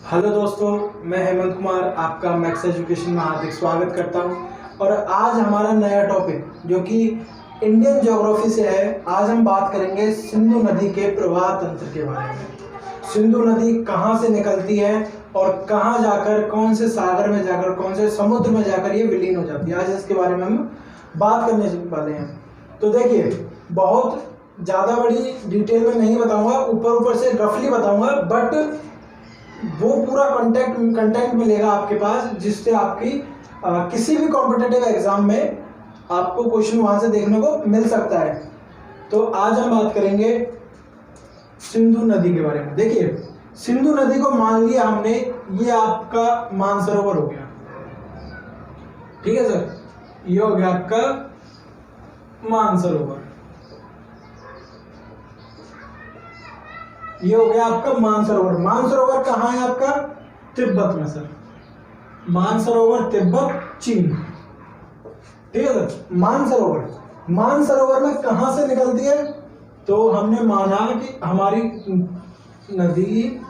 Hello दोस्तों, मैं हेमंत कुमार आपका मैक्स एजुकेशन में हार्दिक स्वागत करता हूं। और आज हमारा नया टॉपिक जो कि इंडियन ज्योग्राफी से है। आज हम बात करेंगे सिंधु नदी के प्रवाह तंत्र के बारे में। सिंधु नदी कहां से निकलती है और कहां जाकर, कौन से सागर में जाकर, कौन से समुद्र में जाकर ये विलीन हो जाती है। आज इसके बारे में हम बात करने वाले हैं। तो देखिए, बहुत ज़्यादा बड़ी डिटेल में नहीं बताऊंगा, ऊपर से रफली बताऊंगा, बट वो पूरा कंटेंट मिलेगा आपके पास, जिससे आपकी किसी भी कॉम्पिटिटिव एग्जाम में आपको क्वेश्चन वहां से देखने को मिल सकता है। तो आज हम बात करेंगे सिंधु नदी के बारे में। देखिए, सिंधु नदी को मान लिया हमने, ये आपका मानसरोवर हो गया, ठीक है सर। ये हो गया आपका मानसरोवर, ये हो गया आपका मानसरोवर। मानसरोवर कहाँ है आपका? तिब्बत में सर। मानसरोवर तिब्बत, चीन, ठीक है सर। मानसरोवर में कहाँ से निकलती है? तो हमने माना कि हमारी नदी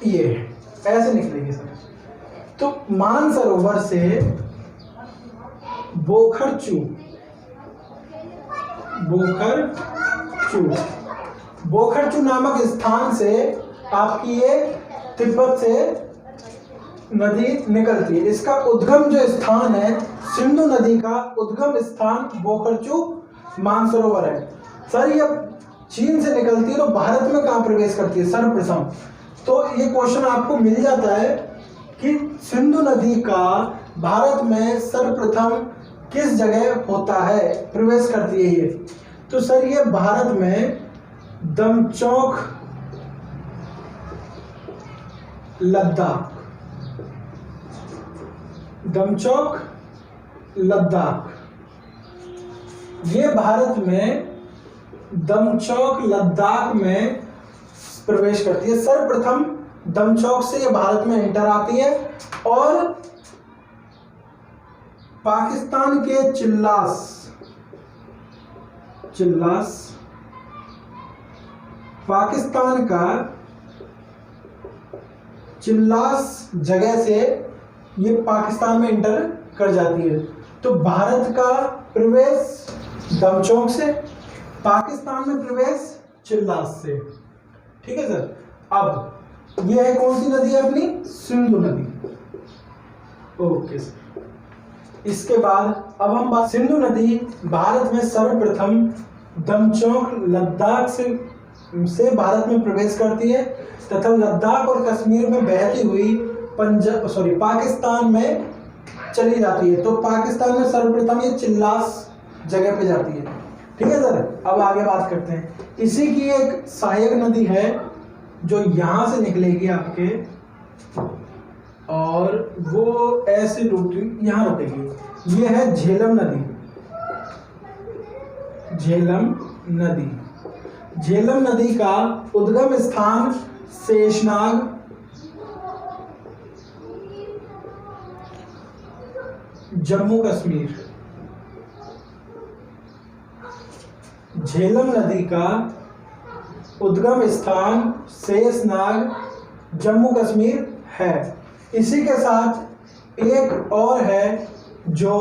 ये ऐसे निकलेगी सर। तो मानसरोवर से बोखरचू नामक स्थान से आपकी ये तिब्बत से नदी निकलती है। इसका उद्गम जो स्थान है, सिंधु नदी का उद्गम स्थान बोखरचू मानसरोवर है सर। ये चीन से निकलती है तो भारत में कहाँ प्रवेश करती है सर्वप्रथम? तो ये क्वेश्चन आपको मिल जाता है कि सिंधु नदी का भारत में सर्वप्रथम किस जगह होता है, प्रवेश करती है ये? तो सर ये भारत में दमचौक, लद्दाख, ये भारत में दमचौक लद्दाख में प्रवेश करती है। सर्वप्रथम दमचौक से ये भारत में एंटर आती है और पाकिस्तान के चिल्लास पाकिस्तान का चिल्लास जगह से ये पाकिस्तान में एंटर कर जाती है। तो भारत का प्रवेश दमचौक से, पाकिस्तान में प्रवेश चिल्लास से, ठीक है सर। अब ये है कौन सी नदी है अपनी? सिंधु नदी। Okay sir. इसके बाद अब हम सिंधु नदी भारत में सर्वप्रथम दमचौक लद्दाख से भारत में प्रवेश करती है तथा लद्दाख और कश्मीर में बहती हुई पाकिस्तान में चली जाती है। तो पाकिस्तान में सर्वप्रथम ये चिल्लास जगह पे जाती है, ठीक है सर। अब आगे बात करते हैं। इसी की एक सहायक नदी है जो यहाँ से निकलेगी आपके, और वो ऐसे यहाँ रुकेगी। ये है झेलम नदी का उद्गम स्थान शेषनाग, जम्मू कश्मीर। झेलम नदी का उद्गम स्थान शेषनाग, जम्मू कश्मीर है। इसी के साथ एक और है जो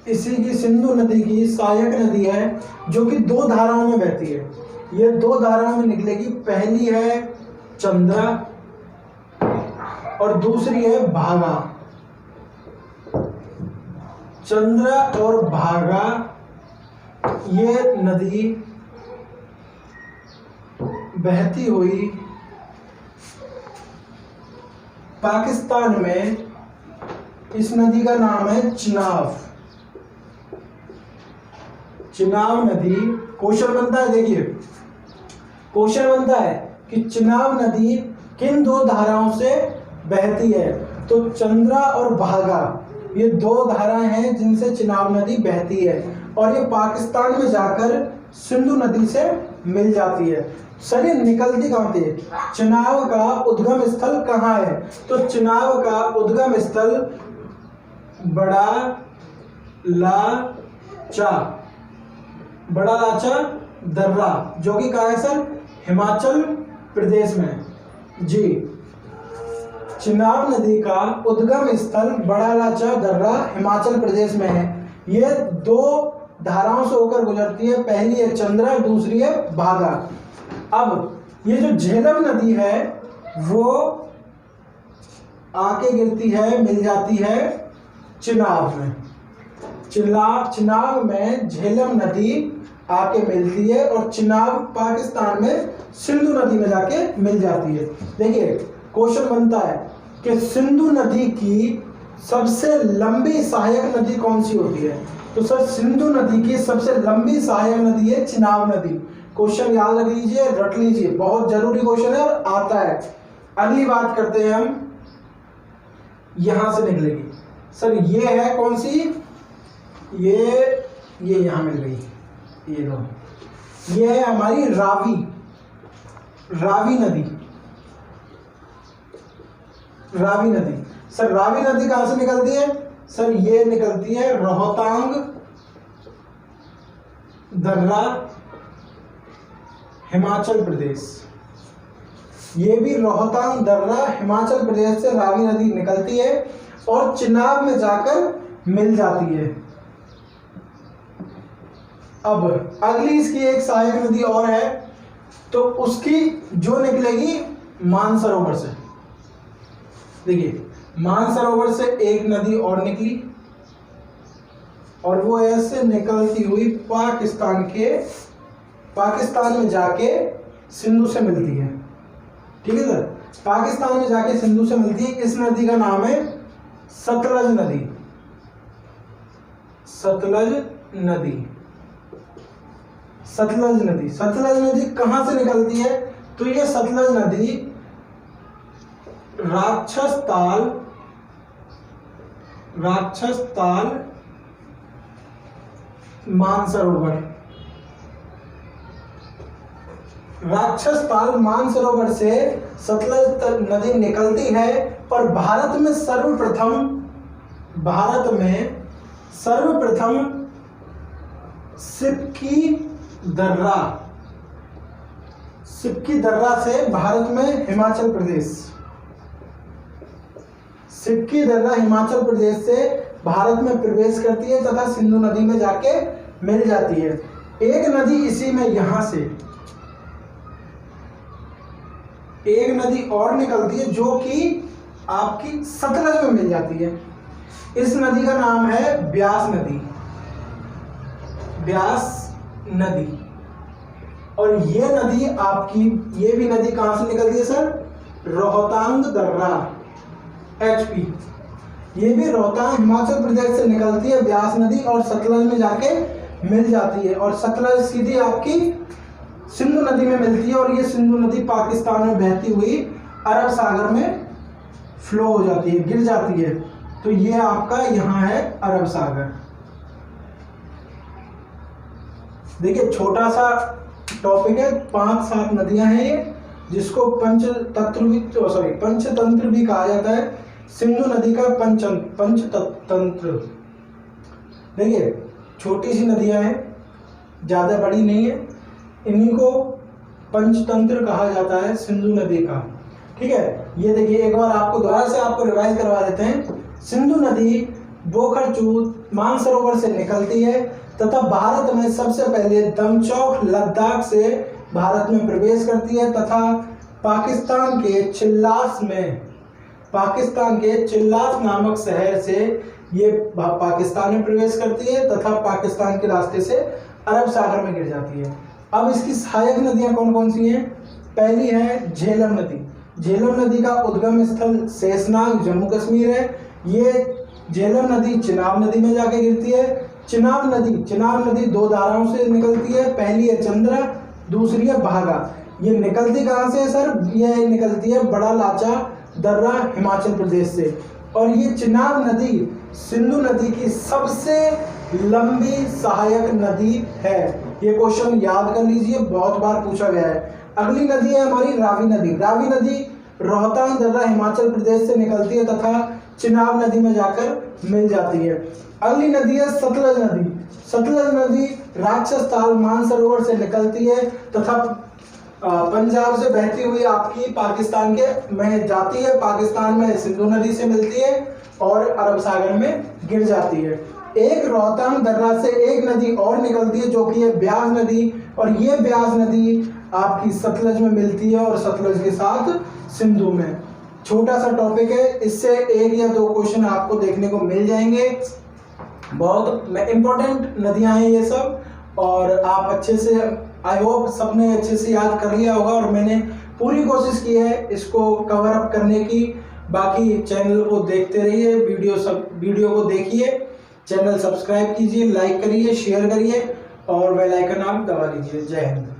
इसी की सिंधु नदी की सहायक नदी है, जो कि दो धाराओं में बहती है। ये दो धाराओं में निकलेगी। पहली है चंद्रा और दूसरी है भागा। चंद्रा और भागा ये नदी बहती हुई पाकिस्तान में, इस नदी का नाम है चिनाब नदी। क्वेश्चन बनता है, देखिए क्वेश्चन बनता है कि चिनाब नदी किन दो धाराओं से बहती है? तो चंद्रा और भागा ये दो धाराएं हैं जिनसे चिनाब नदी बहती है, और ये पाकिस्तान में जाकर सिंधु नदी से मिल जाती है। सर ये निकलती कहाँ थी? चिनाब का उद्गम स्थल कहाँ है? तो चिनाब का उद्गम स्थल बड़ा लाचा दर्रा, जो कि कहाँ है सर? हिमाचल प्रदेश में, जी, चिनाब नदी का उद्गम स्थल बड़ा लाचा दर्रा हिमाचल प्रदेश में है। ये दो धाराओं से होकर गुजरती है, पहली है चंद्रा, दूसरी है भागा। अब ये जो झेलम नदी है वो आके गिरती है, मिल जाती है चिनाब में। चिनाब में झेलम नदी आके मिलती है और चिनाब पाकिस्तान में सिंधु नदी में जाके मिल जाती है। देखिए क्वेश्चन बनता है कि सिंधु नदी की सबसे लंबी सहायक नदी कौन सी होती है? तो सर सिंधु नदी की सबसे लंबी सहायक नदी है चिनाब नदी। क्वेश्चन याद रख लीजिए, रट लीजिए, बहुत जरूरी क्वेश्चन है और आता है। अगली बात करते हैं हम, यहां से निकलेगी सर, ये है कौन सी? ये यहां मिल गई, ये लो, ये है हमारी रावी नदी। रावी नदी, सर रावी नदी कहां से निकलती है? सर ये निकलती है रोहतांग दर्रा हिमाचल प्रदेश। ये भी रोहतांग दर्रा हिमाचल प्रदेश से रावी नदी निकलती है और चिनाब में जाकर मिल जाती है। अब अगली इसकी एक सहायक नदी और है, तो उसकी जो निकलेगी मानसरोवर से। देखिए मानसरोवर से एक नदी और निकली और वो ऐसे निकलती हुई पाकिस्तान में जाके सिंधु से मिलती है। ठीक है सर, पाकिस्तान में जाके सिंधु से मिलती है। इस नदी का नाम है सतलज नदी। सतलज नदी कहां से निकलती है? तो ये सतलज नदी राक्षस ताल मानसरोवर से सतलज नदी निकलती है। पर भारत में सर्वप्रथम सिपकी दर्रा से भारत में हिमाचल प्रदेश से भारत में प्रवेश करती है तथा सिंधु नदी में जाके मिल जाती है। एक नदी इसी में यहां से एक नदी और निकलती है जो कि आपकी सतलज में मिल जाती है। इस नदी का नाम है ब्यास नदी। और ये नदी ये भी नदी कहां से निकलती है सर? रोहतांग दर्रा HP। ये भी रोहतांग हिमाचल प्रदेश से निकलती है ब्यास नदी और सतलज में जाके मिल जाती है। और सतलज सीधी आपकी सिंधु नदी में मिलती है और ये सिंधु नदी पाकिस्तान में बहती हुई अरब सागर में फ्लो हो जाती है, गिर जाती है। तो ये आपका यहाँ है अरब सागर। देखिए छोटा सा टॉपिक है, 5-7 नदियां हैं ये, जिसको पंचतंत्र भी कहा जाता है। सिंधु नदी का पंचतंत्र। देखिए छोटी सी नदियां हैं, ज्यादा बड़ी नहीं है, इन्हीं को पंचतंत्र कहा जाता है सिंधु नदी का। ठीक है, ये देखिए एक बार आपको दोबारा से आपको रिवाइज करवा देते हैं। सिंधु नदी बोखरचूद मानसरोवर से निकलती है तथा भारत में सबसे पहले दमचौक लद्दाख से भारत में प्रवेश करती है तथा पाकिस्तान के चिल्लास नामक शहर से ये पाकिस्तान में प्रवेश करती है तथा पाकिस्तान के रास्ते से अरब सागर में गिर जाती है। अब इसकी सहायक नदियां कौन कौन सी हैं? पहली है झेलम नदी। झेलम नदी का उद्गम स्थल शेषनाग जम्मू कश्मीर है। ये झेलम नदी चिनाब नदी में जाके गिरती है। चिनाब नदी 2 धाराओं से निकलती है, पहली है चंद्रा, दूसरी है भागा। ये निकलती कहाँ से है सर? ये निकलती है बड़ा लाचा दर्रा हिमाचल प्रदेश से। और ये चिनाब नदी सिंधु नदी की सबसे लंबी सहायक नदी है। ये क्वेश्चन याद कर लीजिए, बहुत बार पूछा गया है। अगली नदी है हमारी रावी नदी रोहतांग दर्रा हिमाचल प्रदेश से निकलती है तथा चिनाब नदी में जाकर मिल जाती है। अगली नदी है सतलज नदी राक्षस ताल मानसरोवर से निकलती है तथा पंजाब से बहती हुई आपकी पाकिस्तान के में जाती है, पाकिस्तान में सिंधु नदी से मिलती है और अरब सागर में गिर जाती है। एक रोहतांग दर्रा से एक नदी और निकलती है जो कि है ब्यास नदी, और ये ब्यास नदी आपकी सतलज में मिलती है और सतलज के साथ सिंधु में। छोटा सा टॉपिक है, इससे 1 या 2 क्वेश्चन आपको देखने को मिल जाएंगे। बहुत इंपॉर्टेंट नदियां हैं ये सब, और आप अच्छे से, आई होप सबने अच्छे से याद कर लिया होगा, और मैंने पूरी कोशिश की है इसको कवर अप करने की। बाकी चैनल को देखते रहिए, वीडियो को देखिए, चैनल सब्सक्राइब कीजिए, लाइक करिए, शेयर करिए और बेल आइकन आप दबा लीजिए। जय हिंद।